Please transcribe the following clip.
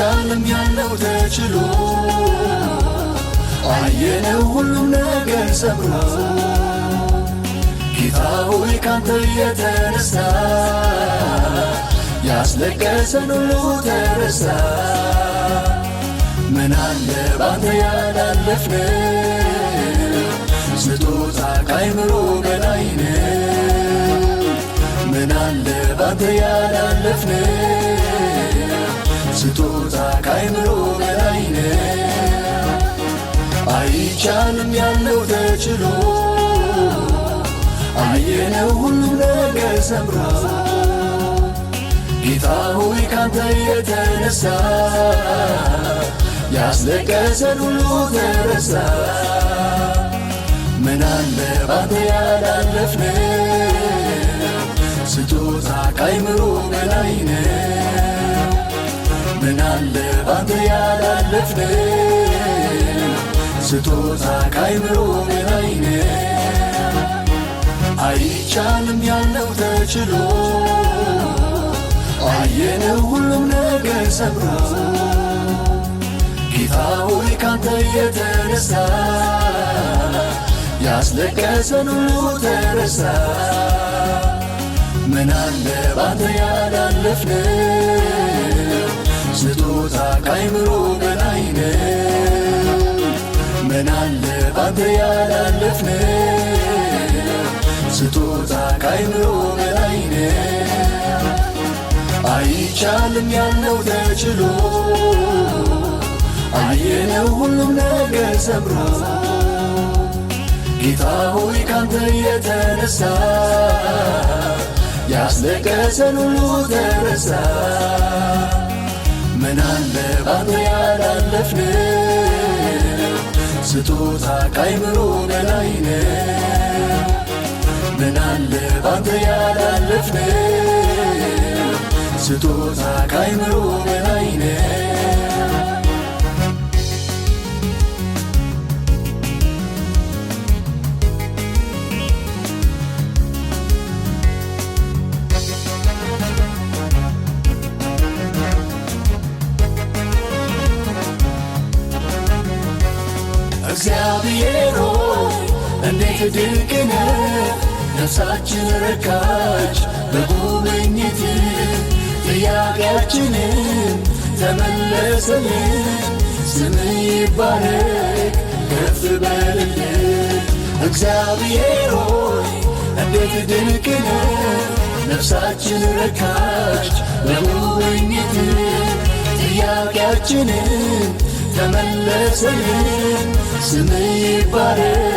አይቻልም ያለው ተችሎ አየነው ሁሉም ነገር ሰብሮ ጌታ ሆይ ካንተ የተነሳ ያስለቀሰን ሁሉ ተረሳ። ምን አለ ባንተ ያላለፍነው ስጦታ ከአይምሮ በላይ ነው። ምን አለ ባንተ ያላለፍነው ስጦታ ከአይምሮ በላይ ነው። አይቻልም ያለው ተችሎ አየነው ሁሉም ነገር ሰምሮ ጌታ ሆይ ካንተ የተነሳ ያስለቀሰን ሁሉ ተረሳ። ምን አለ ባንተ ያላለፍነው ስጦታ ከአይምሮ በላይ ነው። ምን አለ ባንተ ያላለፍነው ስጦታ ከአይምሮ በላይ ነው። አይቻልም ያለው ተችሎ አየነው ሁሉም ነገር ሰብሮ ጌታ ሆይ ካንተ የተነሳ ያስለቀሰን ሁሉ ተረሳ። ምን አለ ባንተ ያላለፍነው ስጦታ ከአይምሮ በላይ ነው። ምን አለ ባንተ ያላለፍነው ስጦታ ከአይምሮ በላይ ነው። አይቻልም ያለው ተችሎ አየነው ሁሉም ነገር ሰምሮ ጌታ ሆይ ካንተ የተነሳ ያስለቀሰን ሁሉ ተረሳ። ምን አለ ባንተ ያላለፍነው ስጦታ ከአይምሮ በላይ ነው። ምን አለ ባንተ ያላለፍነው ስጦታ ከአይምሮ በላይ ነው። እግዚአብሔር ሆይ እንዴት ድንቅ ነህ! ነፍሳችን ረካች በጉብኝት ጥያቄያችንን ተመለሰልን። ስምህ ይባረክ ከፍ በልልን። እግዚአብሔር ሆይ እንዴት ድንቅ ነህ! ነፍሳችን ረካች በጉብኝት ጥያቄያችንን ተመለሰልን። ስምህ ይባረክ